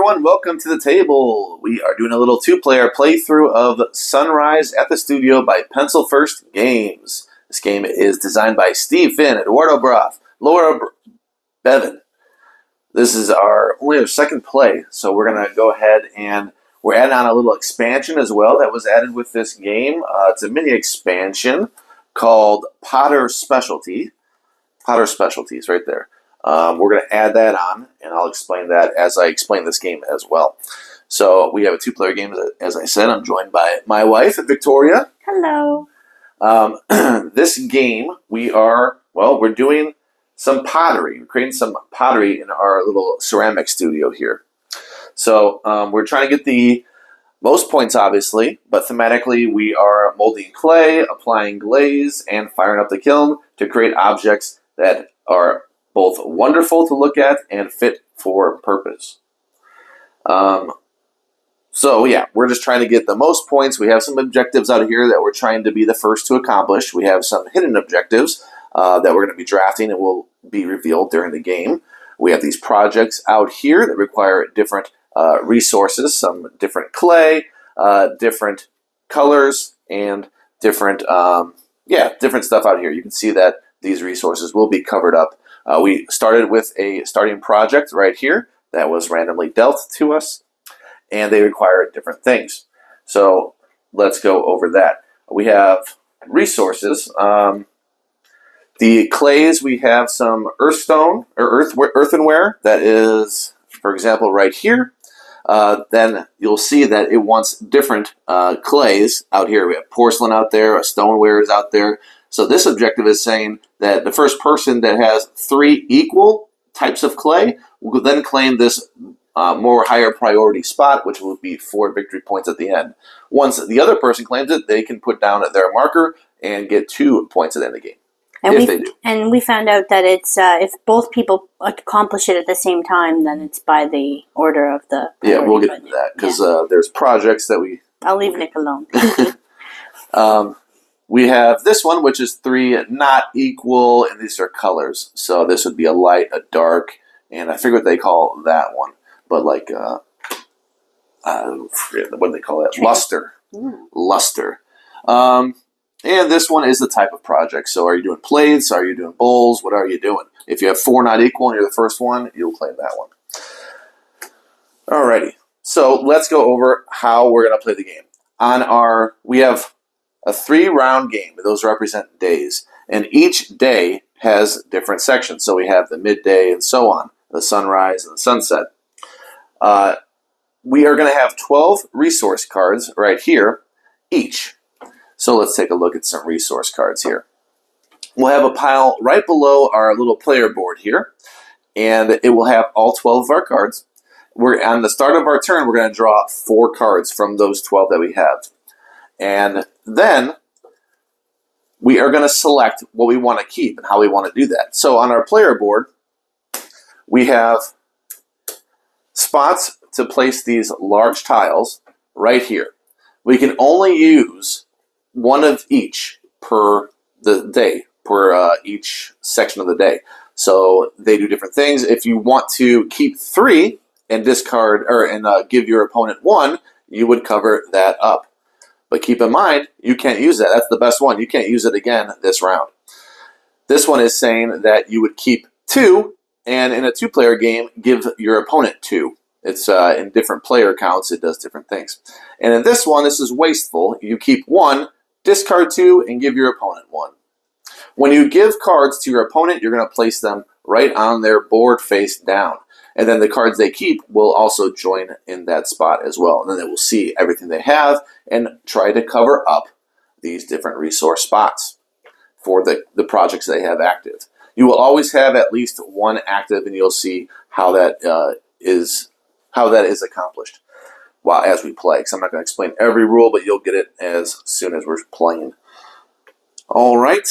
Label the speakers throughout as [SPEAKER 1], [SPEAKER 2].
[SPEAKER 1] everyone. Welcome to the table. We are doing a little two-player playthrough of Sunrise at the Studio by Pencil First Games. This game is designed by Steve Finn, Eduardo Braff, Laura Bevan. This is only our second play, so we're going to go ahead and we're adding on a little expansion as well that was added with this game. It's a mini expansion called Potter Specialties right there. We're going to add that on, and I'll explain that as I explain this game as well. So we have a two-player game, as I said. I'm joined by my wife, Victoria.
[SPEAKER 2] Hello.
[SPEAKER 1] This game, we're doing some pottery. We're creating some pottery in our little ceramic studio here. So we're trying to get the most points, obviously, but thematically we are molding clay, applying glaze, and firing up the kiln to create objects that are both wonderful to look at and fit for purpose. We're just trying to get the most points. We have some objectives out here that we're trying to be the first to accomplish. We have some hidden objectives that we're going to be drafting and will be revealed during the game. We have these projects out here that require different resources, some different clay, different colors, and different stuff out here. You can see that these resources will be covered up. We started with a starting project right here that was randomly dealt to us, and they require different things. So let's go over that. We have resources. The clays, we have some earthstone or earthenware that is, for example, right here. Then you'll see that it wants different clays out here. We have porcelain out there, stoneware is out there. So this objective is saying that the first person that has 3 equal types of clay will then claim this more higher priority spot, which will be 4 victory points at the end. Once the other person claims it, they can put down their marker and get 2 points at the end of the game.
[SPEAKER 2] And we found out that it's if both people accomplish it at the same time, then it's by the order of the priority.
[SPEAKER 1] Yeah, we'll get into that because there's projects that we...
[SPEAKER 2] I'll leave Nick alone.
[SPEAKER 1] We have this one, which is 3 not equal, and these are colors. So this would be a light, a dark, and I forget what they call that one. But like, what do they call that? Luster. Luster. And this one is the type of project. So are you doing plates? Are you doing bowls? What are you doing? If you have 4 not equal and you're the first one, you'll claim that one. Alrighty. So let's go over how we're going to play the game. We have a 3-round game. Those represent days. And each day has different sections. So we have the midday and so on, the sunrise and the sunset. We are going to have 12 resource cards right here each. So let's take a look at some resource cards here. We'll have a pile right below our little player board here, and it will have all 12 of our cards. On the start of our turn, we're going to draw 4 cards from those 12 that we have. And then we are going to select what we want to keep and how we want to do that. So on our player board, we have spots to place these large tiles right here. We can only use 1 of each per the day, per each section of the day. So they do different things. If you want to keep 3 and discard and give your opponent 1, you would cover that up. But keep in mind, you can't use that. That's the best one. You can't use it again this round. This one is saying that you would keep 2, and in a 2-player game, give your opponent 2. It's in different player counts. It does different things. And in this one, this is wasteful. You keep 1, discard 2, and give your opponent 1. When you give cards to your opponent, you're going to place them right on their board face down. And then the cards they keep will also join in that spot as well. And then they will see everything they have and try to cover up these different resource spots for the projects they have active. You will always have at least 1 active, and you'll see how that is accomplished as we play. Because I'm not going to explain every rule, but you'll get it as soon as we're playing. All right.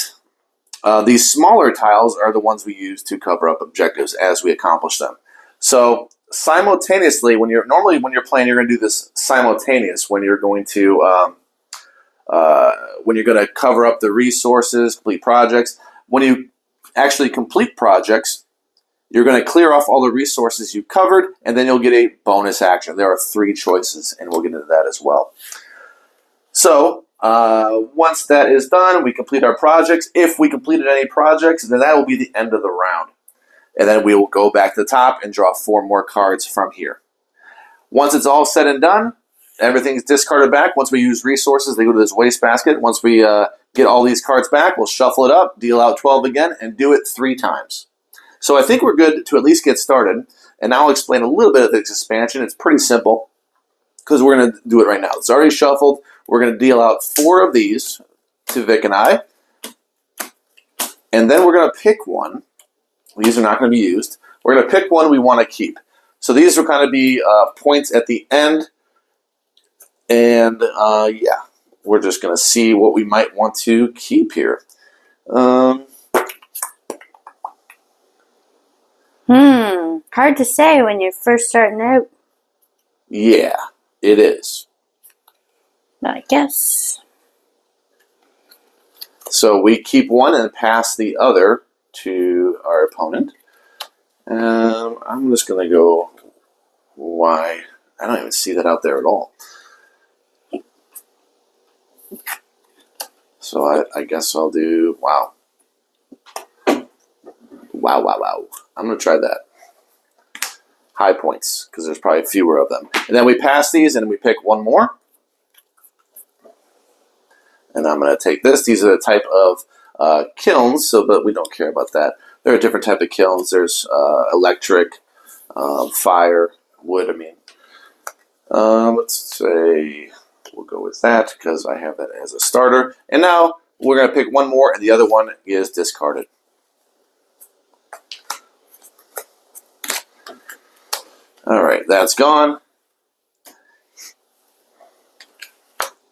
[SPEAKER 1] These smaller tiles are the ones we use to cover up objectives as we accomplish them. So simultaneously, when you're playing, you're going to do this simultaneous when you're going to cover up the resources, complete projects. When you actually complete projects, You're going to clear off all the resources you've covered, and then you'll get a bonus action. There are 3 choices, and we'll get into that as well. So, once that is done, we complete our projects. If we completed any projects, then that will be the end of the round. And then we will go back to the top and draw 4 more cards from here. Once it's all said and done, everything's discarded back. Once we use resources, they go to this wastebasket. Once we get all these cards back, we'll shuffle it up, deal out 12 again, and do it 3 times. So I think we're good to at least get started. And now I'll explain a little bit of this expansion. It's pretty simple because we're going to do it right now. It's already shuffled. We're going to deal out 4 of these to Vic and I. And then we're going to pick one. These are not going to be used. We're going to pick one we want to keep. So these will kind of be points at the end. And yeah, we're just going to see what we might want to keep here.
[SPEAKER 2] Hard to say when you're first starting out.
[SPEAKER 1] Yeah, it is.
[SPEAKER 2] I guess.
[SPEAKER 1] So we keep one and pass the other to our opponent. I'm just going to go Y. I don't even see that out there at all. So I guess I'll do wow. Wow. I'm going to try that. High points, because there's probably fewer of them. And then we pass these and we pick one more. And I'm going to take this. These are the type of kilns, but we don't care about that. There are different types of kilns. There's electric, fire, wood, let's say we'll go with that because I have that as a starter. And now we're going to pick one more, and the other one is discarded. All right, that's gone.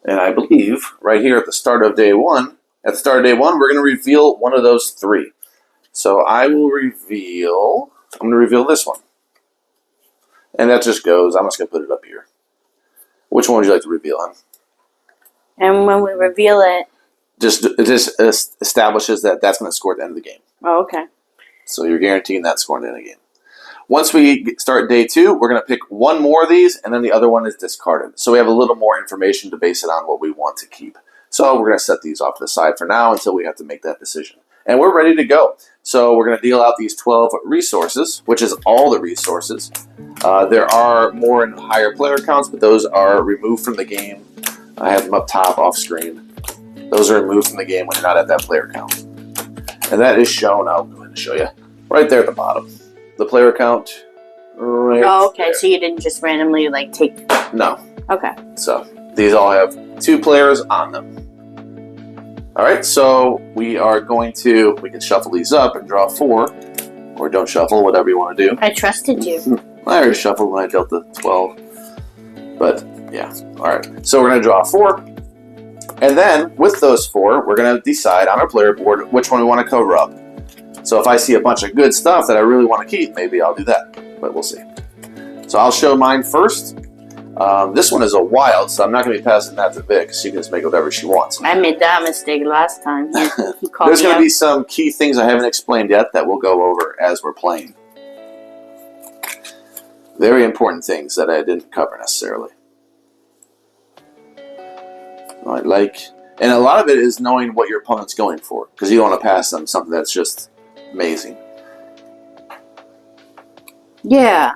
[SPEAKER 1] And I believe right here at the start of day 1, we're going to reveal one of those 3. So I'm going to reveal this one. And that just goes, I'm just going to put it up here. Which one would you like to reveal on?
[SPEAKER 2] And when we reveal it...
[SPEAKER 1] It just establishes that that's going to score at the end of the game.
[SPEAKER 2] Oh, okay.
[SPEAKER 1] So you're guaranteeing that score at the end of the game. Once we start day 2, we're going to pick one more of these, and then the other one is discarded. So we have a little more information to base it on what we want to keep. So we're going to set these off to the side for now until we have to make that decision. And we're ready to go. So we're going to deal out these 12 resources, which is all the resources. There are more and higher player counts, but those are removed from the game. I have them up top, off screen. Those are removed from the game when you're not at that player count. And that is shown, I'll go ahead and show you, right there at the bottom. The player count, right
[SPEAKER 2] Oh, okay.
[SPEAKER 1] there.
[SPEAKER 2] So you didn't just randomly, take...
[SPEAKER 1] No.
[SPEAKER 2] Okay.
[SPEAKER 1] So these all have 2 players on them. All right, so we can shuffle these up and draw 4, or don't shuffle, whatever you want to do.
[SPEAKER 2] I trusted you.
[SPEAKER 1] I already shuffled when I dealt the 12, but yeah. All right, so we're going to draw 4, and then with those 4, we're going to decide on our player board which one we want to cover up. So if I see a bunch of good stuff that I really want to keep, maybe I'll do that, but we'll see. So I'll show mine first. This one is a wild, so I'm not going to be passing that to Vic. She can just make whatever she wants.
[SPEAKER 2] I made that mistake last time. He called
[SPEAKER 1] There's
[SPEAKER 2] me
[SPEAKER 1] going to
[SPEAKER 2] out.
[SPEAKER 1] be some key things I haven't explained yet that we'll go over as we're playing. Very important things that I didn't cover necessarily. And a lot of it is knowing what your opponent's going for, because you don't want to pass them something that's just amazing.
[SPEAKER 2] Yeah.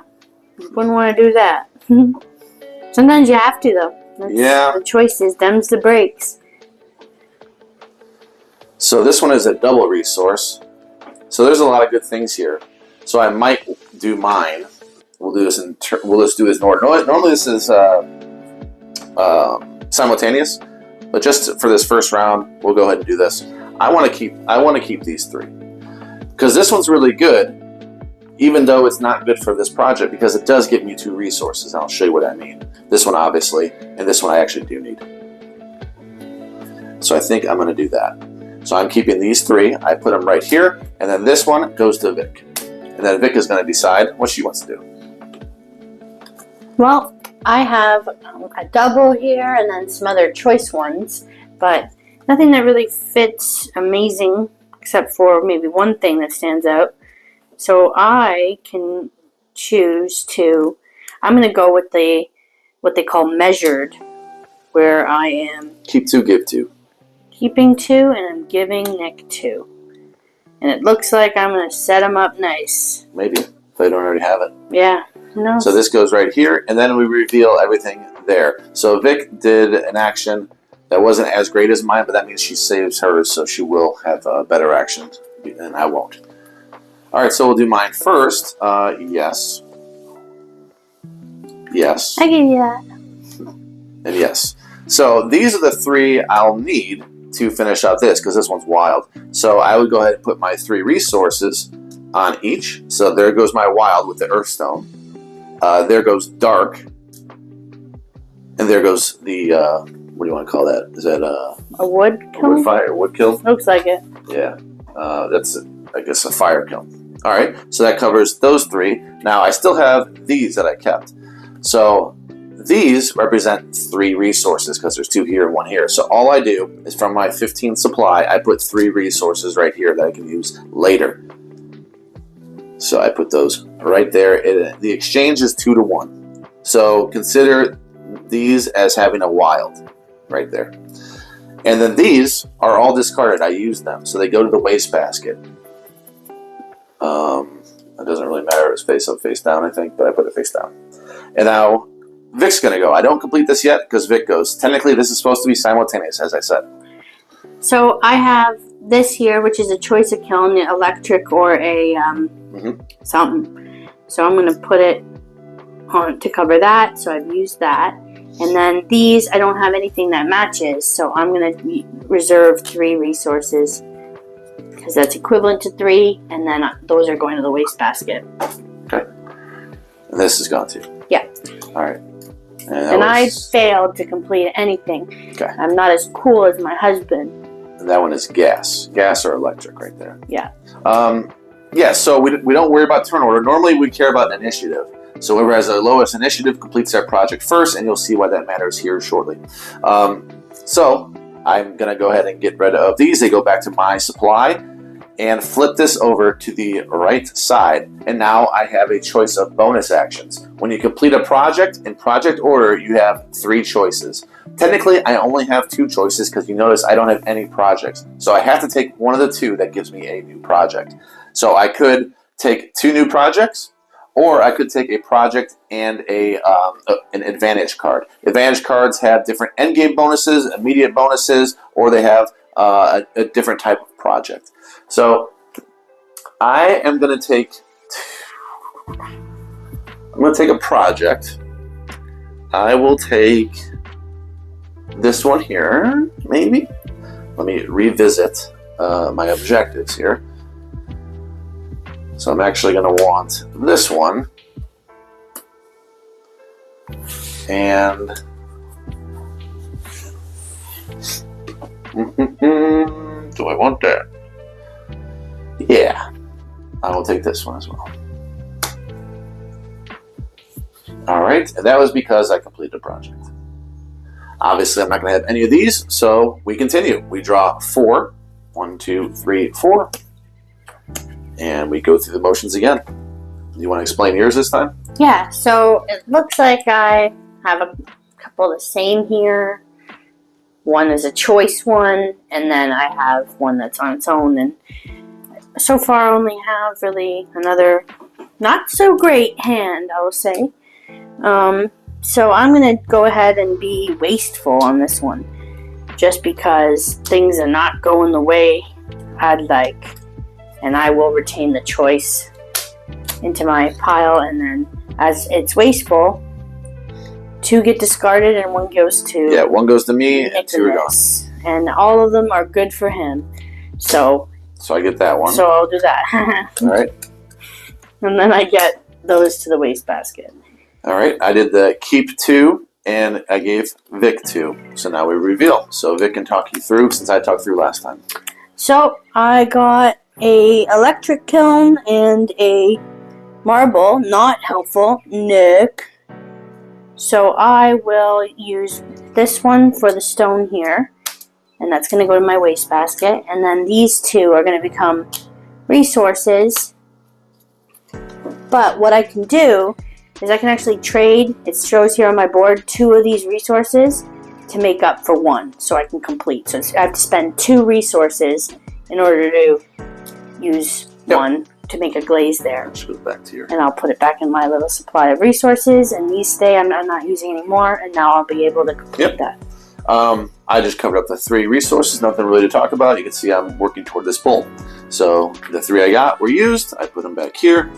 [SPEAKER 2] Wouldn't want to do that. Sometimes you have to, though. That's the choices. Them's the breaks.
[SPEAKER 1] So this one is a double resource. So there's a lot of good things here. So I might do mine. We'll do this we'll just do this in order. Normally this is simultaneous, but just for this first round, we'll go ahead and do this. I want to keep these 3 because this one's really good, even though it's not good for this project because it does give me 2 resources. And I'll show you what I mean. This one obviously, and this one I actually do need. So I think I'm going to do that. So I'm keeping these 3. I put them right here, and then this one goes to Vic. And then Vic is going to decide what she wants to do.
[SPEAKER 2] Well, I have a double here and then some other choice ones, but nothing that really fits amazing except for maybe one thing that stands out. So I can choose to. I'm going to go with what they call measured, where I am
[SPEAKER 1] Keep 2, give 2.
[SPEAKER 2] keeping 2 and I'm giving Nick 2. And it looks like I'm going to set them up nice.
[SPEAKER 1] Maybe, if I don't already have it.
[SPEAKER 2] Yeah. No.
[SPEAKER 1] So this goes right here, and then we reveal everything there. So Vic did an action that wasn't as great as mine, but that means she saves hers, so she will have a better action, and I won't. All right, so we'll do mine first. Yes. Yes.
[SPEAKER 2] I give you that.
[SPEAKER 1] And yes. So these are the 3 I'll need to finish out this, because this one's wild. So I would go ahead and put my 3 resources on each. So there goes my wild with the Earthstone. There goes dark. And there goes the, what do you want to call that? Is that
[SPEAKER 2] A wood
[SPEAKER 1] a
[SPEAKER 2] kiln?
[SPEAKER 1] wood fire? Wood kill?
[SPEAKER 2] Looks like it.
[SPEAKER 1] Yeah. That's, I guess, a fire kill. All right. So that covers those 3. Now I still have these that I kept. So these represent 3 resources because there's 2 here and 1 here. So all I do is from my 15 supply, I put 3 resources right here that I can use later. So I put those right there. The exchange is 2 to 1. So consider these as having a wild right there. And then these are all discarded. I use them. So they go to the wastebasket. It doesn't really matter if it's face up, face down, I think, but I put it face down. And now Vic's going to go. I don't complete this yet because Vic goes. Technically, this is supposed to be simultaneous, as I said.
[SPEAKER 2] So I have this here, which is a choice of kiln, electric or a something. So I'm going to put it on to cover that. So I've used that. And then these, I don't have anything that matches. So I'm going to reserve 3 resources because that's equivalent to 3. And then those are going to the wastebasket.
[SPEAKER 1] Okay. And this is gone too.
[SPEAKER 2] Yeah.
[SPEAKER 1] All right.
[SPEAKER 2] And I failed to complete anything.
[SPEAKER 1] Okay.
[SPEAKER 2] I'm not as cool as my husband.
[SPEAKER 1] And that one is gas. Gas or electric right there.
[SPEAKER 2] Yeah.
[SPEAKER 1] Yeah, so we don't worry about turn order. Normally we care about initiative. So whoever has the lowest initiative completes their project first, and you'll see why that matters here shortly. So I'm going to go ahead and get rid of these. They go back to my supply and flip this over to the right side. And now I have a choice of bonus actions. When you complete a project in project order, you have 3 choices. Technically, I only have 2 choices because you notice I don't have any projects. So I have to take one of the 2 that gives me a new project. So I could take 2 new projects, or I could take a project and an advantage card. Advantage cards have different endgame bonuses, immediate bonuses, or they have a different type of project. So I am going to take a project. I will take this one here, maybe. Let me revisit my objectives here. So I'm actually going to want this one. And do I want that? Yeah. I will take this one as well. Alright, and that was because I completed a project. Obviously, I'm not going to have any of these, so we continue. We draw 4. 1, 2, 3, 4. And we go through the motions again. Do you want to explain yours this time?
[SPEAKER 2] Yeah, so it looks like I have a couple the same here. One is a choice one, and then I have one that's on its own. And so far, I only have really another not so great hand, I will say. So I'm going to go ahead and be wasteful on this one, just because things are not going the way I'd like. And I will retain the choice into my pile, and then as it's wasteful, 2 get discarded and 1 goes to...
[SPEAKER 1] Yeah, 1 goes to me and 2 are gone.
[SPEAKER 2] Nicholas. And all of them are good for him. So
[SPEAKER 1] I get that one.
[SPEAKER 2] So I'll do that.
[SPEAKER 1] Alright.
[SPEAKER 2] And then I get those to the wastebasket.
[SPEAKER 1] Alright, I did the keep 2, and I gave Vic 2. So now we reveal. So Vic can talk you through, since I talked through last time.
[SPEAKER 2] So I got a electric kiln and a marble. Not helpful. Nick. So I will use this one for the stone here. And that's going to go to my wastebasket. And then these 2 are going to become resources. But what I can do is I can actually trade, it shows here on my board, 2 of these resources to make up for 1, so I can complete. So I have to spend 2 resources in order to use 1 to make a glaze there.
[SPEAKER 1] Let's go back to here.
[SPEAKER 2] And I'll put it back in my little supply of resources, and these stay. I'm not using anymore, and now I'll be able to complete that.
[SPEAKER 1] I just covered up the 3 resources, nothing really to talk about. You can see I'm working toward this bowl. So the 3 I got were used. I put them back here.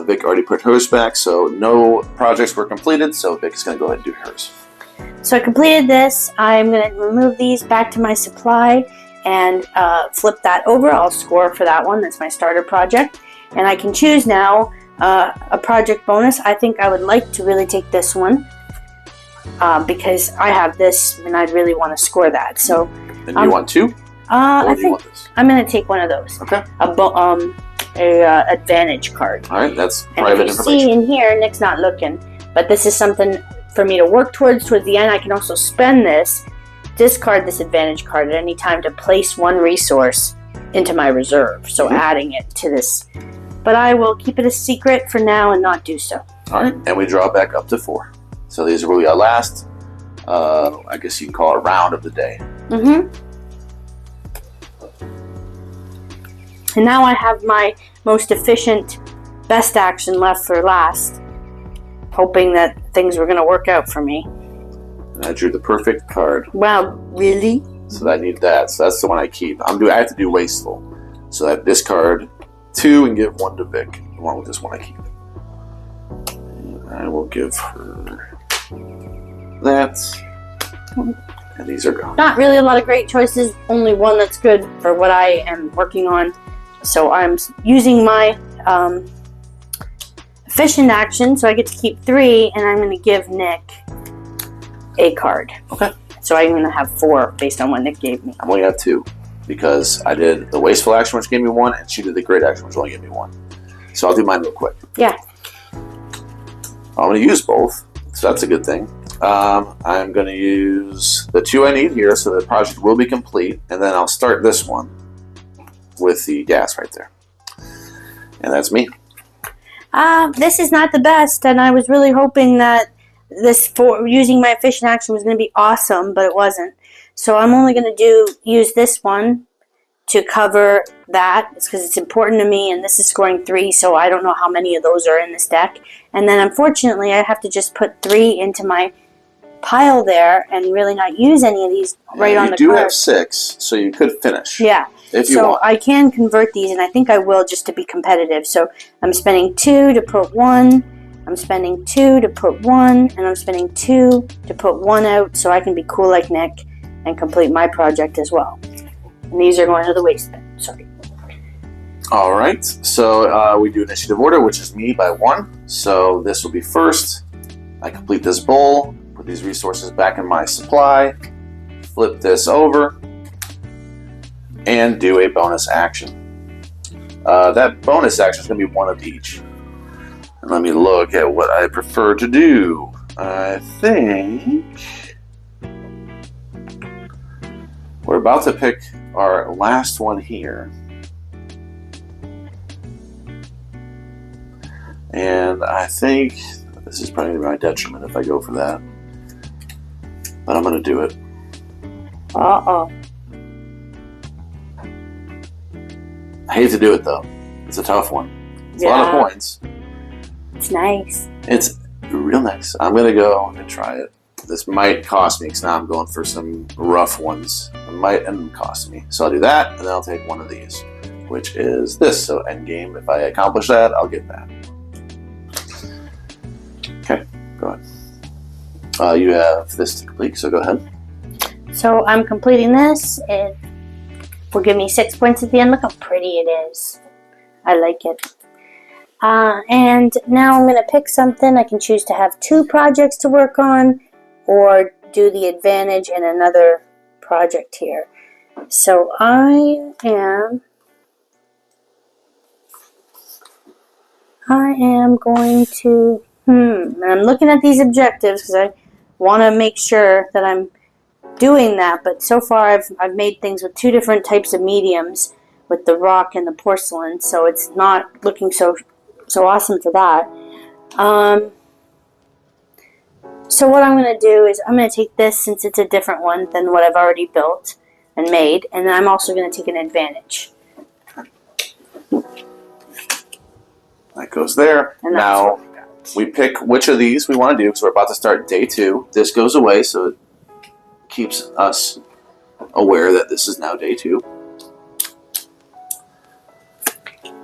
[SPEAKER 1] Vic already put hers back, so no projects were completed, so Vic is going to go ahead and do hers.
[SPEAKER 2] So I completed this. I'm going to remove these back to my supply and flip that over. I'll score for that one. That's my starter project. And I can choose now a project bonus. I think I would like to really take this one because I have this and I'd really want to score that. So,
[SPEAKER 1] And you want 2?
[SPEAKER 2] I
[SPEAKER 1] do you
[SPEAKER 2] think
[SPEAKER 1] want this?
[SPEAKER 2] I'm going to take one of those.
[SPEAKER 1] Okay.
[SPEAKER 2] A advantage card.
[SPEAKER 1] All right, that's
[SPEAKER 2] And
[SPEAKER 1] private
[SPEAKER 2] if you
[SPEAKER 1] information.
[SPEAKER 2] see in here, Nick's not looking, but this is something for me to work towards the end. I can also spend this, discard this advantage card at any time to place 1 resource into my reserve. So adding it to this. But I will keep it a secret for now and not do so.
[SPEAKER 1] All right, and we draw back up to 4. So these are really our last, I guess you can call it a round of the day.
[SPEAKER 2] Mm-hmm. And now I have my most efficient, best action left for last, hoping that things were going to work out for me.
[SPEAKER 1] And I drew the perfect card.
[SPEAKER 2] Wow, really?
[SPEAKER 1] So I need that. So that's the one I keep. I have to do wasteful. So I discard 2 and give 1 to Vic, along with this one I keep. And I will give her that. And these are gone.
[SPEAKER 2] Not really a lot of great choices, only one that's good for what I am working on. So I'm using my efficient action, so I get to keep 3, and I'm going to give Nick a card.
[SPEAKER 1] Okay.
[SPEAKER 2] So I'm going to have 4 based on what Nick gave me.
[SPEAKER 1] I only have 2 because I did the wasteful action, which gave me 1, and she did the great action, which only gave me 1. So I'll do mine real quick.
[SPEAKER 2] Yeah.
[SPEAKER 1] I'm going to use both, so that's a good thing. I'm going to use the 2 I need here, so the project will be complete, and then I'll start this one with the gas right there. And that's me.
[SPEAKER 2] This is not the best, and I was really hoping that this for using my efficient action was going to be awesome, but it wasn't. So I'm only going to use this one to cover that. It's because it's important to me, and this is scoring 3, so I don't know how many of those are in this deck. And then unfortunately, I have to just put 3 into my pile there and really not use any of these right on the card.
[SPEAKER 1] You do have 6, so you could finish.
[SPEAKER 2] Yeah.
[SPEAKER 1] If you
[SPEAKER 2] so
[SPEAKER 1] want.
[SPEAKER 2] I can convert these, and I think I will just to be competitive. So I'm spending 2 to put 1. I'm spending 2 to put 1, and I'm spending 2 to put 1 out so I can be cool like Nick and complete my project as well. And these are going to the waste bin. Sorry.
[SPEAKER 1] All right. So we do initiative order, which is me by 1. So this will be first. I complete this bowl, put these resources back in my supply, flip this over, and do a bonus action. That bonus action is going to be 1 of each. And let me look at what I prefer to do. I think we're about to pick our last one here. And I think this is probably going to be my detriment if I go for that. But I'm going to do it.
[SPEAKER 2] Uh-oh.
[SPEAKER 1] I hate to do it though. It's a tough one. It's a lot of points.
[SPEAKER 2] It's nice.
[SPEAKER 1] It's real nice. I'm going to go and try it. This might cost me because now I'm going for some rough ones. It might end up costing me. So I'll do that and then I'll take 1 of these, which is this. So end game, if I accomplish that, I'll get that. Okay, go ahead. You have this to complete, so go ahead.
[SPEAKER 2] So I'm completing this. It will give me 6 points at the end. Look how pretty it is. I like it. And now I'm going to pick something. I can choose to have 2 projects to work on or do the advantage in another project here. So I am going to, and I'm looking at these objectives because I want to make sure that I'm doing that, but so far I've made things with 2 different types of mediums with the rock and the porcelain, so it's not looking so So awesome for that. So what I'm going to do is I'm going to take this, since it's a different one than what I've already built and made, and then I'm also going to take an advantage.
[SPEAKER 1] That goes there.
[SPEAKER 2] And that's
[SPEAKER 1] Now,
[SPEAKER 2] what I got.
[SPEAKER 1] we pick which of these we want to do because we're about to start day 2. This goes away, so it keeps us aware that this is now day 2.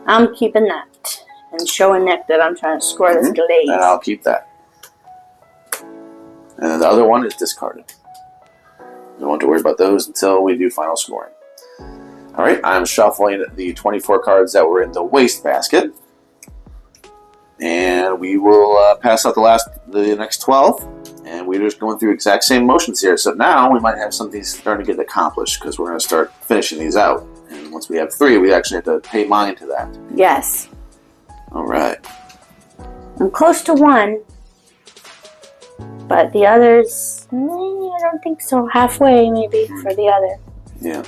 [SPEAKER 2] I'm keeping that and showing Nick that I'm trying to score this glaze.
[SPEAKER 1] And I'll keep that. And then the other one is discarded. Don't want to worry about those until we do final scoring. All right, I'm shuffling the 24 cards that were in the waste basket. And we will pass out the next 12. And we're just going through exact same motions here. So now we might have something starting to get accomplished because we're going to start finishing these out. And once we have 3, we actually have to pay mind to that.
[SPEAKER 2] Yes.
[SPEAKER 1] All right.
[SPEAKER 2] I'm close to 1. But the others, I don't think so. Halfway, maybe, for the other.
[SPEAKER 1] Yeah.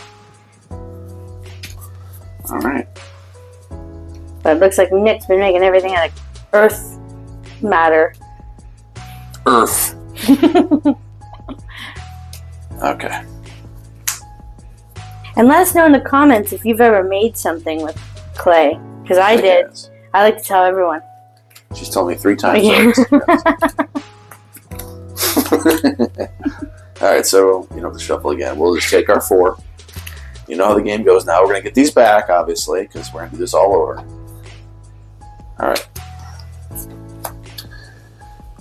[SPEAKER 1] All right.
[SPEAKER 2] But it looks like Nick's been making everything out of earth matter.
[SPEAKER 1] Earth. Okay.
[SPEAKER 2] And let us know in the comments if you've ever made something with clay. Because I did.
[SPEAKER 1] guess.
[SPEAKER 2] I like to tell everyone.
[SPEAKER 1] She's told me 3 times.
[SPEAKER 2] Yeah.
[SPEAKER 1] All right, so the shuffle again. We'll just take our 4. You know how the game goes. Now we're gonna get these back, obviously, because we're gonna do this all over. All right.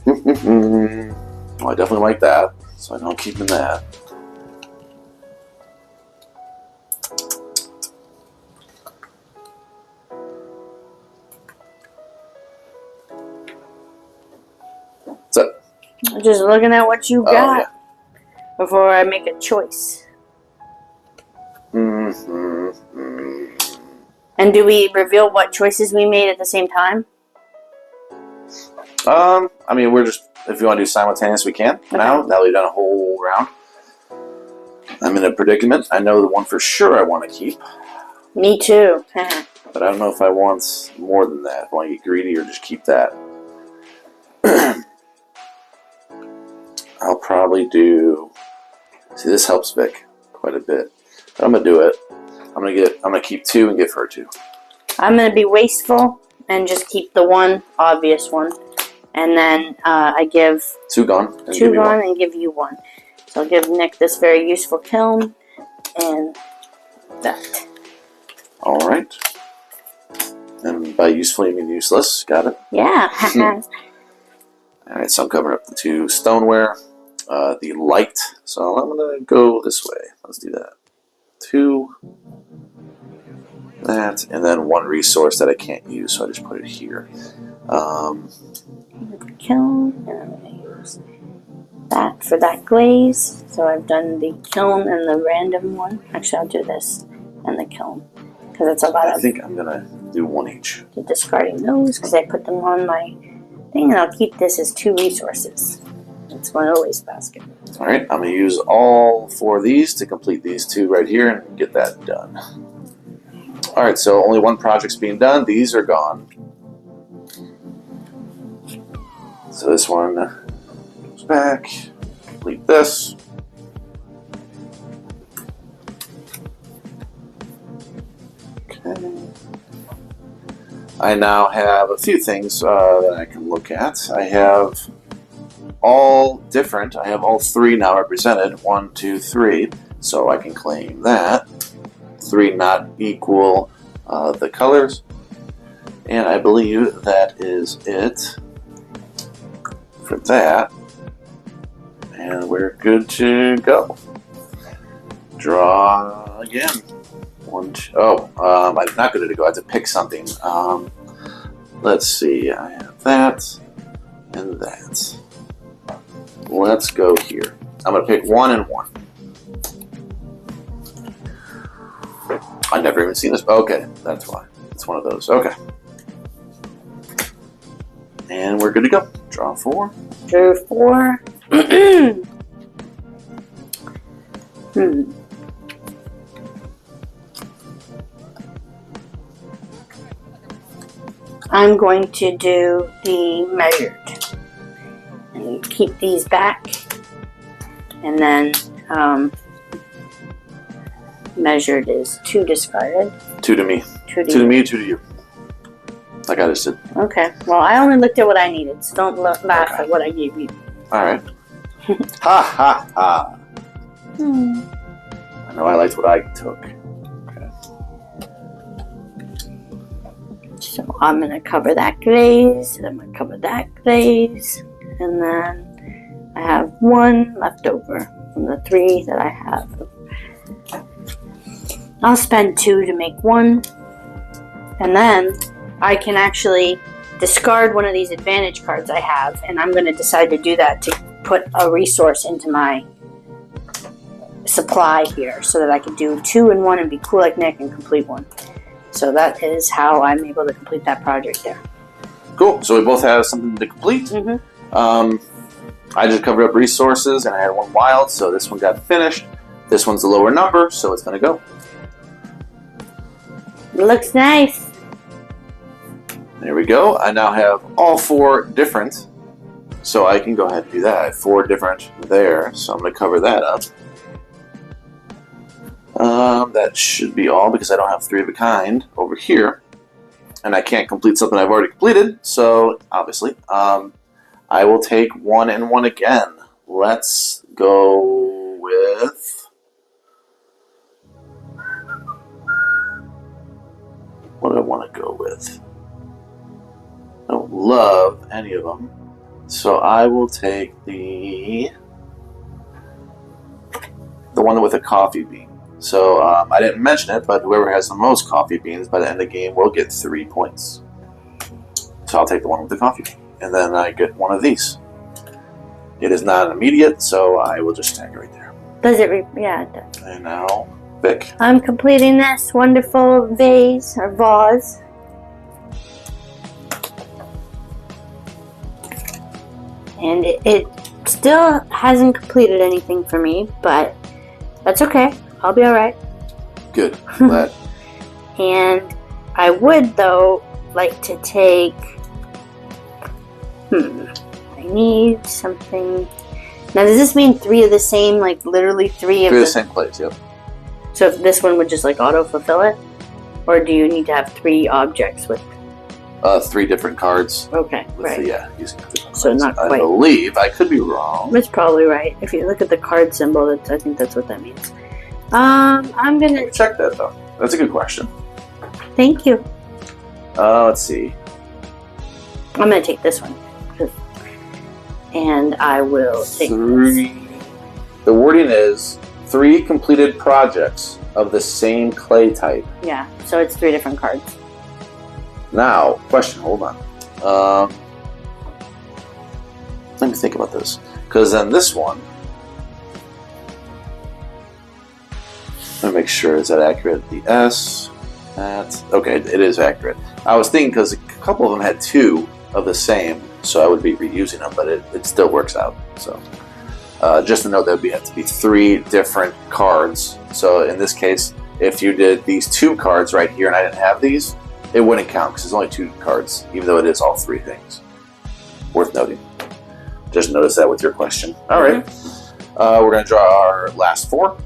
[SPEAKER 1] Well, I definitely like that, so I know I'm keeping that. So,
[SPEAKER 2] Just looking at what you
[SPEAKER 1] oh,
[SPEAKER 2] got
[SPEAKER 1] yeah.
[SPEAKER 2] before I make a choice. And do we reveal what choices we made at the same time?
[SPEAKER 1] I mean, we're just, if you want to do simultaneous, we can.
[SPEAKER 2] Okay.
[SPEAKER 1] Now that we've done a whole round. I'm in a predicament. I know the one for sure I want to keep,
[SPEAKER 2] Me too.
[SPEAKER 1] but I don't know if I want more than that. If I want to get greedy or just keep that. I'll probably do. See, this helps Vic quite a bit. But I'm gonna do it. I'm gonna keep 2 and give her 2.
[SPEAKER 2] I'm going to be wasteful and just keep the one obvious one. And then I give
[SPEAKER 1] 2 gone. And
[SPEAKER 2] 2
[SPEAKER 1] give me
[SPEAKER 2] gone
[SPEAKER 1] 1.
[SPEAKER 2] and give you 1. So I'll give Nick this very useful kiln and that.
[SPEAKER 1] All right. And by useful, you mean useless. Got it.
[SPEAKER 2] Yeah.
[SPEAKER 1] All right. So I'm covering up the 2 stoneware, the light. So I'm gonna go this way. Let's do that. 2. That, and then 1 resource that I can't use, so I just put it here.
[SPEAKER 2] Kiln, and I'm going to use that for that glaze. So I've done the kiln and the random one. Actually, I'll do this and the kiln because it's a lot
[SPEAKER 1] I
[SPEAKER 2] of
[SPEAKER 1] think I'm gonna do 1 each.
[SPEAKER 2] discarding those because I put them on my thing, and I'll keep this as 2 resources. It's going to the waste basket.
[SPEAKER 1] All right, I'm gonna use all 4 of these to complete these 2 right here and get that done. All right, so only 1 project's being done. These are gone. So this one goes back. Complete this. Okay. I now have a few things that I can look at. I have all different. I have all 3 now represented. 1, 2, 3. So I can claim that. 3 not equal the colors. And I believe that is it for that. And we're good to go. Draw again. 1, 2. Oh, I'm not good to go. I have to pick something. Let's see. I have that and that. Let's go here. I'm going to pick 1 and 1. I've never even seen this. Okay, that's why. It's one of those. Okay. And we're good to go. Draw 4.
[SPEAKER 2] Drew 4. I'm going to do the measured. And keep these back. And then measured is 2 discarded.
[SPEAKER 1] 2 to me.
[SPEAKER 2] 2
[SPEAKER 1] to me, 2 to you. Like I just did.
[SPEAKER 2] Okay. Well, I only looked at what I needed, so don't laugh at what I gave you.
[SPEAKER 1] Alright. Ha ha ha. I know I liked what I took. Okay.
[SPEAKER 2] So I'm going to cover that glaze, and I'm going to cover that glaze, and then I have 1 left over from the 3 that I have. I'll spend 2 to make 1, and then I can actually discard one of these advantage cards I have, and I'm going to decide to do that to put a resource into my supply here so that I can do 2 and 1 and be cool like Nick and complete 1. So that is how I'm able to complete that project there.
[SPEAKER 1] Cool. So we both have something to complete. I just covered up resources and I had 1 wild, so this one got finished. This one's a lower number, so it's going to go.
[SPEAKER 2] It looks nice.
[SPEAKER 1] There we go. I now have all 4 different, so I can go ahead and do that. I have 4 different there, so I'm going to cover that up. That should be all because I don't have 3 of a kind over here. And I can't complete something I've already completed, so obviously. I will take 1 and 1 again. Let's go with... what do I want to go with? I don't love any of them. So I will take the one with a coffee bean. So I didn't mention it, but whoever has the most coffee beans by the end of the game will get 3 points. So I'll take the one with the coffee bean. And then I get 1 of these. It is not immediate, so I will just tag it right there.
[SPEAKER 2] Does it? Yeah, it does.
[SPEAKER 1] And now, Vic.
[SPEAKER 2] I'm completing this wonderful vase or vase. And it still hasn't completed anything for me, but that's okay. I'll be alright.
[SPEAKER 1] Good. Glad.
[SPEAKER 2] And I would, though, like to take... I need something... Now, does this mean 3 of the same, like literally 3 of
[SPEAKER 1] 3 of the same place, yep.
[SPEAKER 2] So if this one would just like auto-fulfill it? Or do you need to have 3 objects with...
[SPEAKER 1] 3 different cards.
[SPEAKER 2] Okay,
[SPEAKER 1] With
[SPEAKER 2] right.
[SPEAKER 1] using different
[SPEAKER 2] So
[SPEAKER 1] cards.
[SPEAKER 2] not
[SPEAKER 1] I
[SPEAKER 2] quite.
[SPEAKER 1] believe. I could be wrong.
[SPEAKER 2] That's probably right. If you look at the card symbol, I think that's what that means. I'm gonna...
[SPEAKER 1] Check that, though. That's a good question.
[SPEAKER 2] Thank you.
[SPEAKER 1] Let's see.
[SPEAKER 2] I'm gonna take this one. And I will take
[SPEAKER 1] 3. The wording is 3 completed projects of the same clay type.
[SPEAKER 2] Yeah, so it's 3 different cards.
[SPEAKER 1] Now, question, hold on. Let me think about this. Because then this one... Let me make sure, is that accurate? The S, that... Okay, it is accurate. I was thinking because a couple of them had 2 of the same, so I would be reusing them, but it still works out. So, just to note that we have to be 3 different cards. So in this case, if you did these 2 cards right here and I didn't have these, it wouldn't count because it's only 2 cards, even though it is all 3 things. Worth noting. Just notice that with your question. All right. We're going to draw our last 4.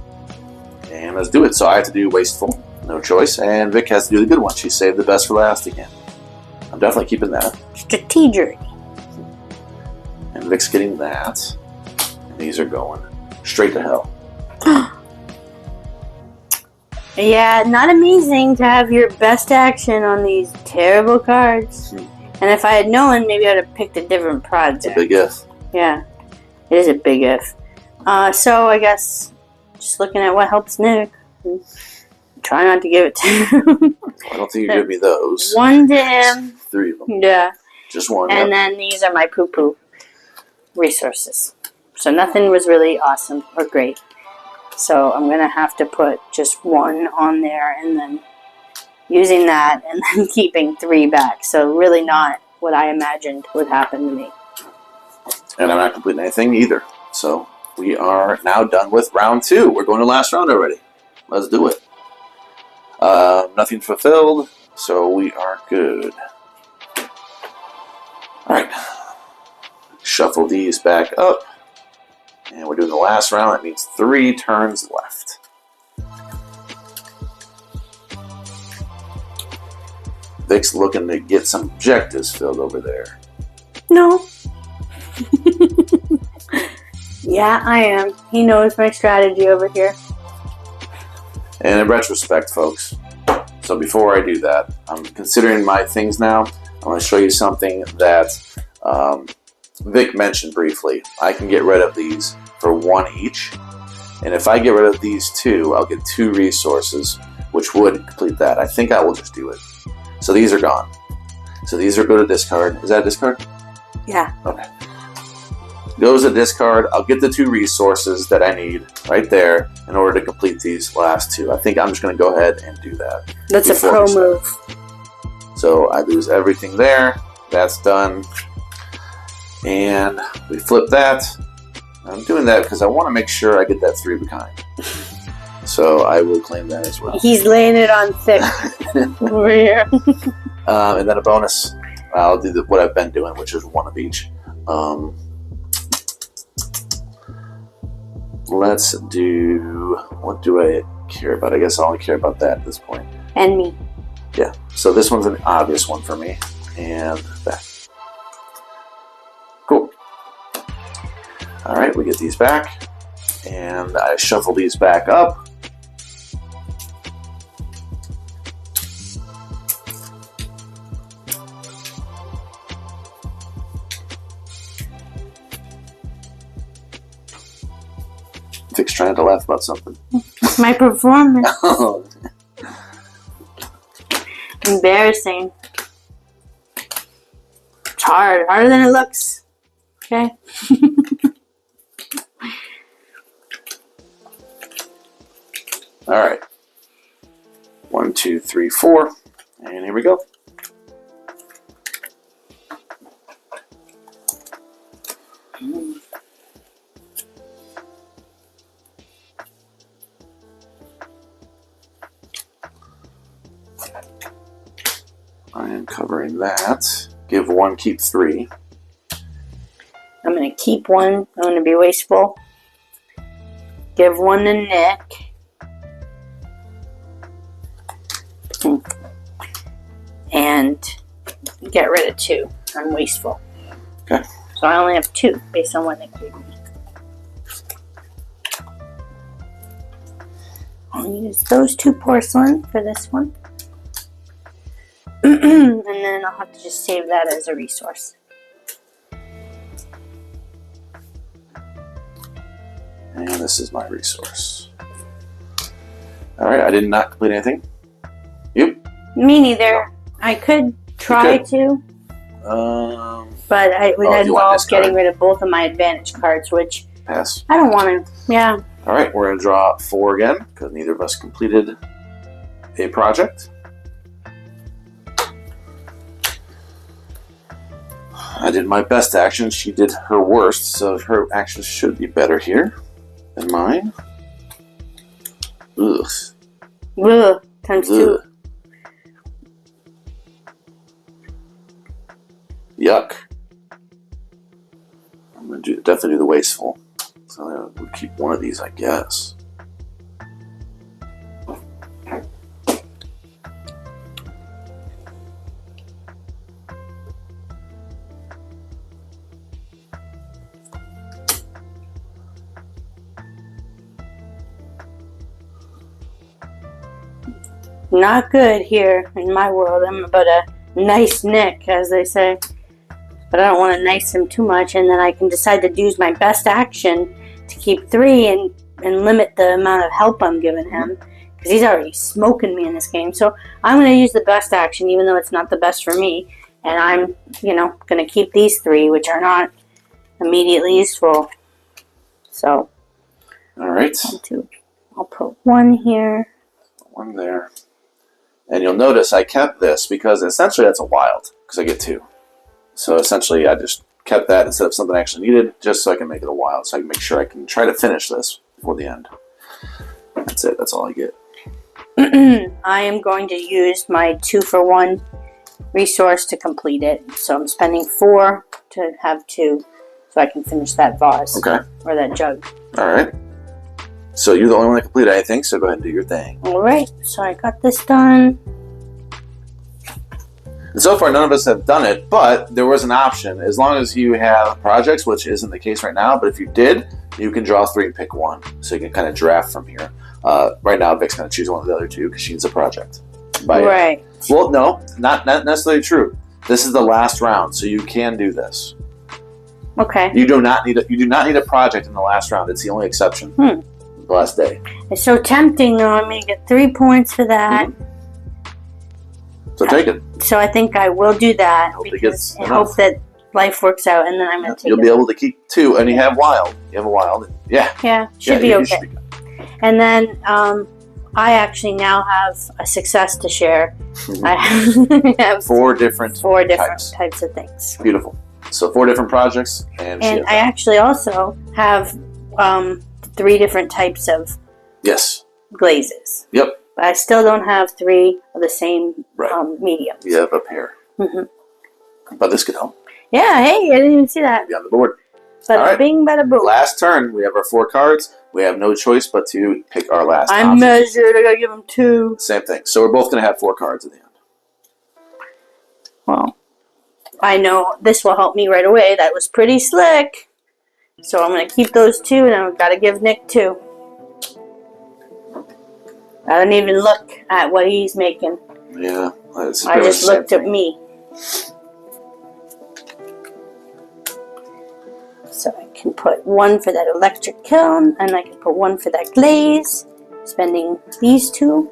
[SPEAKER 1] And let's do it. So I have to do wasteful. No choice. And Vic has to do the good one. She saved the best for last again. I'm definitely keeping that.
[SPEAKER 2] Strategic.
[SPEAKER 1] And Vic's getting that. And these are going straight to hell.
[SPEAKER 2] Yeah, not amazing to have your best action on these terrible cards. And if I had known, maybe I'd have picked a different project.
[SPEAKER 1] Big if.
[SPEAKER 2] Yeah, it is a big if. So I guess just looking at what helps Nick. Try not to give it to him.
[SPEAKER 1] I don't think you give me those.
[SPEAKER 2] 1 to him.
[SPEAKER 1] 3 of them.
[SPEAKER 2] Yeah.
[SPEAKER 1] Just 1.
[SPEAKER 2] And
[SPEAKER 1] Yep.
[SPEAKER 2] then these are my poo-poo resources. So nothing was really awesome or great. So I'm going to have to put just 1 on there and then using that and then keeping 3 back. So really not what I imagined would happen to me.
[SPEAKER 1] And I'm not completing anything either. So we are now done with round 2. We're going to last round already. Let's do it. Nothing fulfilled, so we are good. Alright. Shuffle these back up. And we're doing the last round. That means 3 turns left. Vic's looking to get some objectives filled over there.
[SPEAKER 2] No. Yeah, I am. He knows my strategy over here.
[SPEAKER 1] And in retrospect, folks, so before I do that, I'm considering my things now. I'm going to show you something that Vic mentioned briefly. I can get rid of these for 1 each. And if I get rid of these 2, I'll get 2 resources, which would complete that. I think I will just do it. So these are gone. So these are go to discard. Is that a discard?
[SPEAKER 2] Yeah.
[SPEAKER 1] Okay. Goes to discard. I'll get the 2 resources that I need right there in order to complete these last 2. I think I'm just going to go ahead and do that.
[SPEAKER 2] That's a pro move.
[SPEAKER 1] So I lose everything there. That's done. And we flip that. I'm doing that because I want to make sure I get that 3 of a kind. So I will claim that as well.
[SPEAKER 2] He's laying it on thick over here.
[SPEAKER 1] And then a bonus. I'll do what I've been doing, which is 1 of each. Let's do... What do I care about? I guess I only care about that at this point.
[SPEAKER 2] And me.
[SPEAKER 1] Yeah. So this one's an obvious one for me. And that. Cool. Alright, we get these back. And I shuffle these back up. Vic's trying to laugh about something.
[SPEAKER 2] My performance. Embarrassing. It's hard. Harder than it looks. Okay.
[SPEAKER 1] Alright. 1, 2, 3, 4. And here we go. I am covering that. Give 1, keep 3.
[SPEAKER 2] I'm going to keep 1. I'm going to be wasteful. Give 1 to Nick. And get rid of 2. I'm wasteful.
[SPEAKER 1] Okay.
[SPEAKER 2] So I only have 2 based on what Nick gave me. I'll use those 2 porcelain for this one. And then I'll have to just save that as a resource.
[SPEAKER 1] And this is my resource. Alright, I did not complete anything. You?
[SPEAKER 2] Me neither. I could try to. But it would involve getting rid of both of my advantage cards, which
[SPEAKER 1] pass.
[SPEAKER 2] I don't want to. Yeah.
[SPEAKER 1] Alright, we're going to draw 4 again, because neither of us completed a project. I did my best action. She did her worst, so her actions should be better here than mine. Ugh.
[SPEAKER 2] Ugh. Times 2.
[SPEAKER 1] Yuck. I'm going to definitely do the wasteful. So we'll keep 1 of these, I guess.
[SPEAKER 2] Not good here in my world. I'm about a nice Nick, as they say. But I don't want to nice him too much, and then I can decide to use my best action to keep 3 and limit the amount of help I'm giving him. Because he's already smoking me in this game. So I'm going to use the best action, even though it's not the best for me. And I'm, going to keep these 3, which are not immediately useful. So.
[SPEAKER 1] Alright.
[SPEAKER 2] I'll put 1 here.
[SPEAKER 1] 1 there. And you'll notice I kept this because essentially that's a wild, because I get 2. So essentially I just kept that instead of something I actually needed, just so I can make it a wild, so I can make sure I can try to finish this before the end. That's it. That's all I get.
[SPEAKER 2] I am going to use my 2-for-1 resource to complete it. So I'm spending 4 to have 2 so I can finish that vase.
[SPEAKER 1] Okay.
[SPEAKER 2] Or that jug.
[SPEAKER 1] All right. So you're the only one that completed anything, so go ahead and do your thing.
[SPEAKER 2] All right. So I got this done.
[SPEAKER 1] And so far, none of us have done it, but there was an option. As long as you have projects, which isn't the case right now, but if you did, you can draw 3 and pick 1. So you can kind of draft from here. Right now, Vic's going to choose one of the other 2 because she needs a project.
[SPEAKER 2] Right.
[SPEAKER 1] Well, no, not necessarily true. This is the last round, so you can do this.
[SPEAKER 2] Okay.
[SPEAKER 1] You do not need a project in the last round. It's the only exception. The last day.
[SPEAKER 2] It's so tempting, though. I'm going to get 3 points for that.
[SPEAKER 1] So take it.
[SPEAKER 2] So I think I will do that because I hope that life works out, and then I'm going to take it.
[SPEAKER 1] You'll be able to keep 2, and you have wild. You have a wild. Yeah.
[SPEAKER 2] Yeah, should be okay.
[SPEAKER 1] Should be good.
[SPEAKER 2] And then I actually now have a success to share. I have
[SPEAKER 1] 4 different
[SPEAKER 2] types of things.
[SPEAKER 1] Beautiful. So 4 different projects, and
[SPEAKER 2] I actually also have 3 different types of glazes.
[SPEAKER 1] Yep.
[SPEAKER 2] But I still don't have 3 of the same mediums.
[SPEAKER 1] You have a pair. But this could help.
[SPEAKER 2] Yeah. Hey, I didn't even see that.
[SPEAKER 1] Be on the board.
[SPEAKER 2] Bada bing, bada boom.
[SPEAKER 1] Last turn. We have our 4 cards. We have no choice but to pick our last
[SPEAKER 2] I'm
[SPEAKER 1] option.
[SPEAKER 2] measured. I gotta give them 2.
[SPEAKER 1] Same thing. So we're both going to have 4 cards at the end.
[SPEAKER 2] Well, I know this will help me right away. That was pretty slick. So I'm going to keep those 2, and I've got to give Nick 2. I didn't even look at what he's making.
[SPEAKER 1] Yeah.
[SPEAKER 2] I just looked at me. So I can put 1 for that electric kiln, and I can put 1 for that glaze. Spending these 2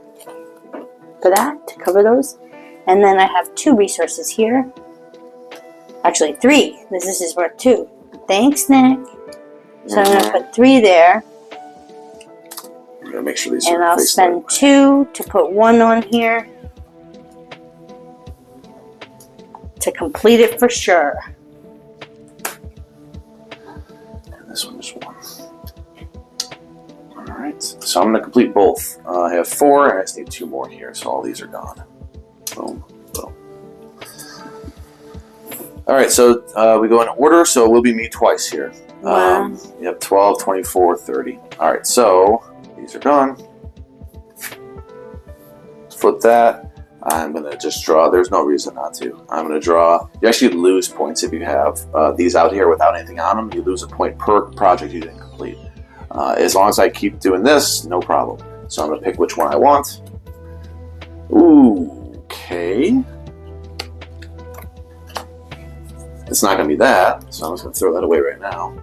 [SPEAKER 2] for that, to cover those. And then I have 2 resources here. Actually 3. This is worth 2. Thanks, Nick. So I'm going to put 3 there.
[SPEAKER 1] I'm going to make sure these
[SPEAKER 2] and
[SPEAKER 1] are
[SPEAKER 2] I'll spend 2 to put 1 on here to complete it for sure.
[SPEAKER 1] And this one is 1. Alright, so I'm going to complete both. I have 4, and I just need 2 more here, so all these are gone. Boom, boom. Alright, so we go in order, so it will be me twice here.
[SPEAKER 2] Wow.
[SPEAKER 1] You have 12, 24, 30. Alright, so these are done. Flip that. I'm going to just draw. There's no reason not to. I'm going to draw. You actually lose points if you have these out here without anything on them. You lose a point per project you didn't complete. As long as I keep doing this, no problem. So I'm going to pick which one I want. Ooh, okay. It's not going to be that, so I'm just going to throw that away right now.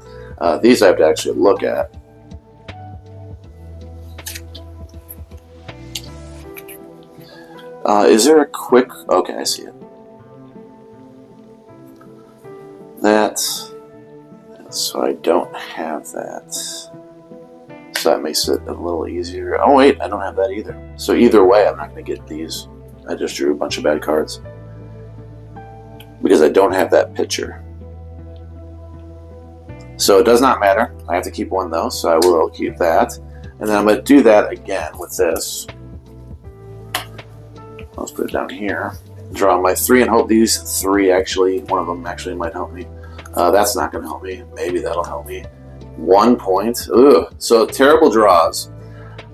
[SPEAKER 1] These I have to actually look at. Is there a quick... Okay, I see it. That. So I don't have that. So that makes it a little easier. Oh wait, I don't have that either. So either way, I'm not going to get these. I just drew a bunch of bad cards. Because I don't have that picture. So it does not matter. I have to keep 1 though, so I will keep that. And then I'm going to do that again with this. Let's put it down here. Draw my 3 and hope these 3 actually, one of them actually might help me. That's not going to help me. Maybe that'll help me. 1 point. Ugh. So terrible draws.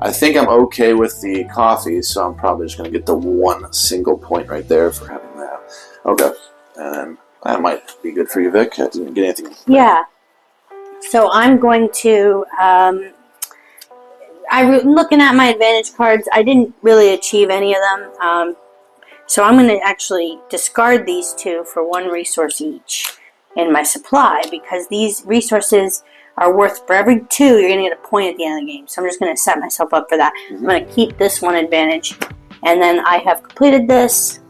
[SPEAKER 1] I think I'm okay with the coffee, so I'm probably just going to get the 1 single point right there for having that. Okay. And then that might be good for you, Vic. I didn't get anything.
[SPEAKER 2] Yeah. So I'm going to... I'm looking at my advantage cards. I didn't really achieve any of them. So I'm going to actually discard these 2 for 1 resource each in my supply, because these resources are worth, for every 2, you're going to get a point at the end of the game. So I'm just going to set myself up for that. I'm going to keep this 1 advantage. And then I have completed this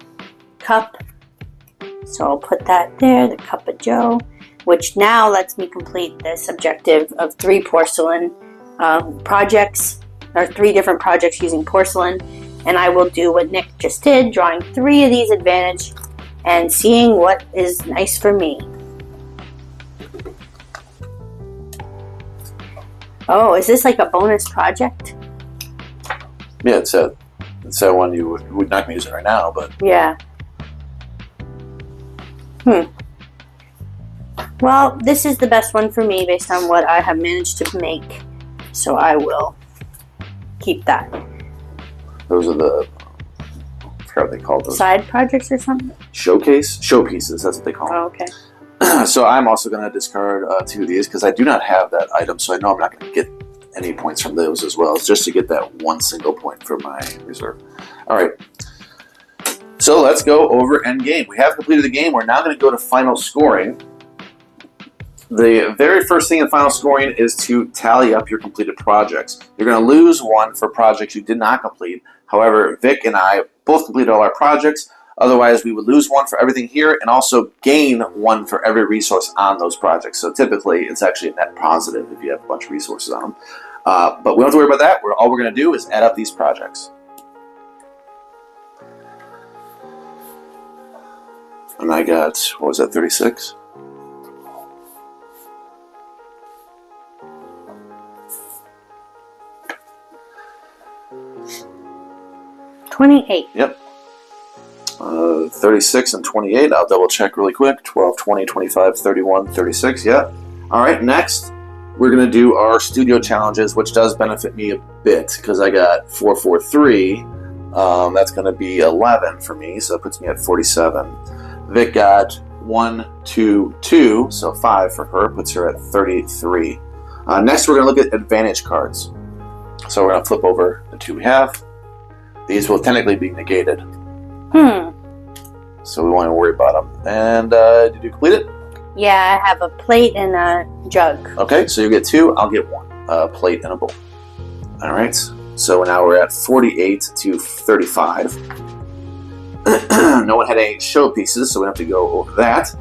[SPEAKER 2] cup. So I'll put that there, the Cup of Joe, which now lets me complete this objective of 3 porcelain projects, or 3 different projects using porcelain. And I will do what Nick just did, drawing 3 of these advantage and seeing what is nice for me. Oh, is this like a bonus project?
[SPEAKER 1] Yeah, it's that one you would not use it right now, but
[SPEAKER 2] yeah. Well, this is the best one for me based on what I have managed to make. So I will keep that.
[SPEAKER 1] Those are the, I forgot what they call those.
[SPEAKER 2] Side projects or something?
[SPEAKER 1] Showpieces, that's what they call them.
[SPEAKER 2] Oh, okay.
[SPEAKER 1] So I'm also going to discard 2 of these because I do not have that item, so I know I'm not going to get any points from those as well. It's just to get that 1 single point for my reserve. All right. So let's go over endgame. We have completed the game. We're now going to go to final scoring. The very first thing in final scoring is to tally up your completed projects. You're going to lose 1 for projects you did not complete. However, Vic and I both completed all our projects. Otherwise, we would lose 1 for everything here and also gain 1 for every resource on those projects. So typically, it's actually a net positive if you have a bunch of resources on them. But we don't have to worry about that. All we're going to do is add up these projects. And I got, what was that, 36?
[SPEAKER 2] $28.
[SPEAKER 1] Yep. 36 and 28. I'll double check really quick. 12, 20, 25, 31, 36. Yeah. All right. Next, we're going to do our studio challenges, which does benefit me a bit because I got 4, 4, 3. That's going to be 11 for me, so that puts me at 47. Vic got 1, 2, 2, so 5 for her, puts her at 33. Next, we're going to look at advantage cards. So we're going to flip over the 2 we have. These will technically be negated. So we won't worry about them. And did you complete it?
[SPEAKER 2] Yeah, I have a plate and a jug.
[SPEAKER 1] Okay, so you get 2, I'll get 1. A plate and a bowl. All right, so now we're at 48 to 35. No one had any showpieces, so we have to go over that.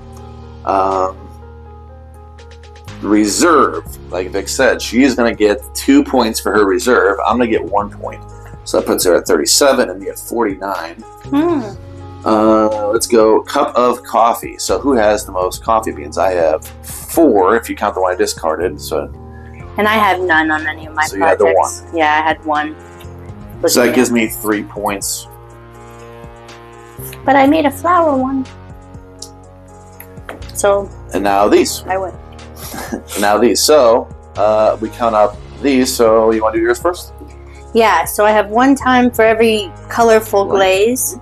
[SPEAKER 1] Reserve, like Vic said, she is going to get 2 points for her reserve. I'm going to get 1 point. So that puts her at 37 and me at 49. Let's go cup of coffee. So who has the most coffee beans? I have 4 if you count the one I discarded. So,
[SPEAKER 2] and I have none on any of my
[SPEAKER 1] so
[SPEAKER 2] projects.
[SPEAKER 1] You had the 1.
[SPEAKER 2] Yeah, I had 1.
[SPEAKER 1] So that gives me 3 points.
[SPEAKER 2] But I made a flower one. So.
[SPEAKER 1] And now these.
[SPEAKER 2] I win.
[SPEAKER 1] Now these. So we count up these. So you want to do yours first?
[SPEAKER 2] Yeah, so I have 1 time for every colorful glaze.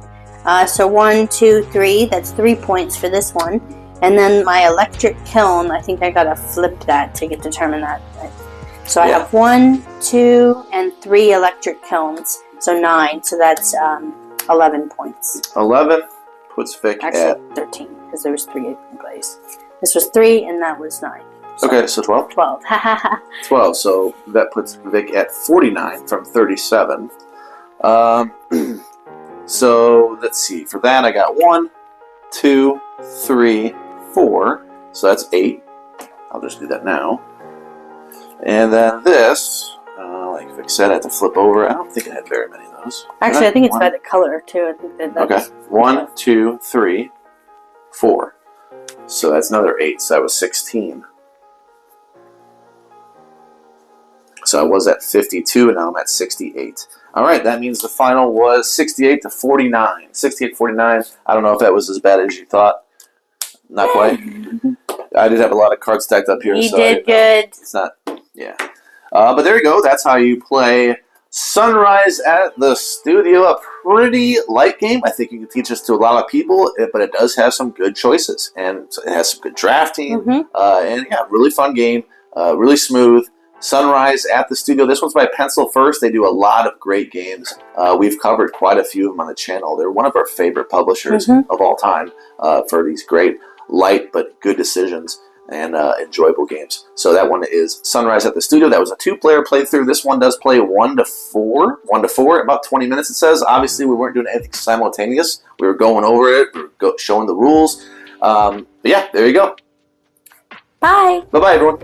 [SPEAKER 2] So 1, 2, 3. That's 3 points for this one. And then my electric kiln, I think I gotta flip that to determine that. So I have 1, 2, and 3 electric kilns. So 9. So that's 11 points.
[SPEAKER 1] 11 puts Vic
[SPEAKER 2] Actually,
[SPEAKER 1] at
[SPEAKER 2] 13 because there was 3 glaze. This was 3, and that was 9. So
[SPEAKER 1] okay, so 12.
[SPEAKER 2] 12.
[SPEAKER 1] 12. So that puts Vic at 49 from 37. So let's see. For that, I got 1, 2, 3, 4. So that's 8. I'll just do that now. And then this, like Vic said, I have to flip over. I don't think I had very many of those.
[SPEAKER 2] Actually, I think it's by the color too. I think that's
[SPEAKER 1] okay. 1, 2, 3, 4. So that's another 8. So that was 16. So I was at 52, and now I'm at 68. All right, that means the final was 68 to 49. 68-49. I don't know if that was as bad as you thought. Not quite. I did have a lot of cards stacked up here.
[SPEAKER 2] You
[SPEAKER 1] so
[SPEAKER 2] did good.
[SPEAKER 1] It's not, yeah. But there you go. That's how you play Sunrise at the Studio. A pretty light game. I think you can teach this to a lot of people, but it does have some good choices. And it has some good drafting. And yeah, really fun game. Really smooth. Sunrise at the Studio. This one's by Pencil First. They do a lot of great games. We've covered quite a few of them on the channel. They're one of our favorite publishers of all time for these great, light, but good decisions and enjoyable games. So that one is Sunrise at the Studio. That was a 2-player playthrough. This one does play 1 to 4. 1 to 4, about 20 minutes it says. Obviously, we weren't doing anything simultaneous. We were going over it. We were showing the rules. But yeah, there you go.
[SPEAKER 2] Bye.
[SPEAKER 1] Bye-bye, everyone.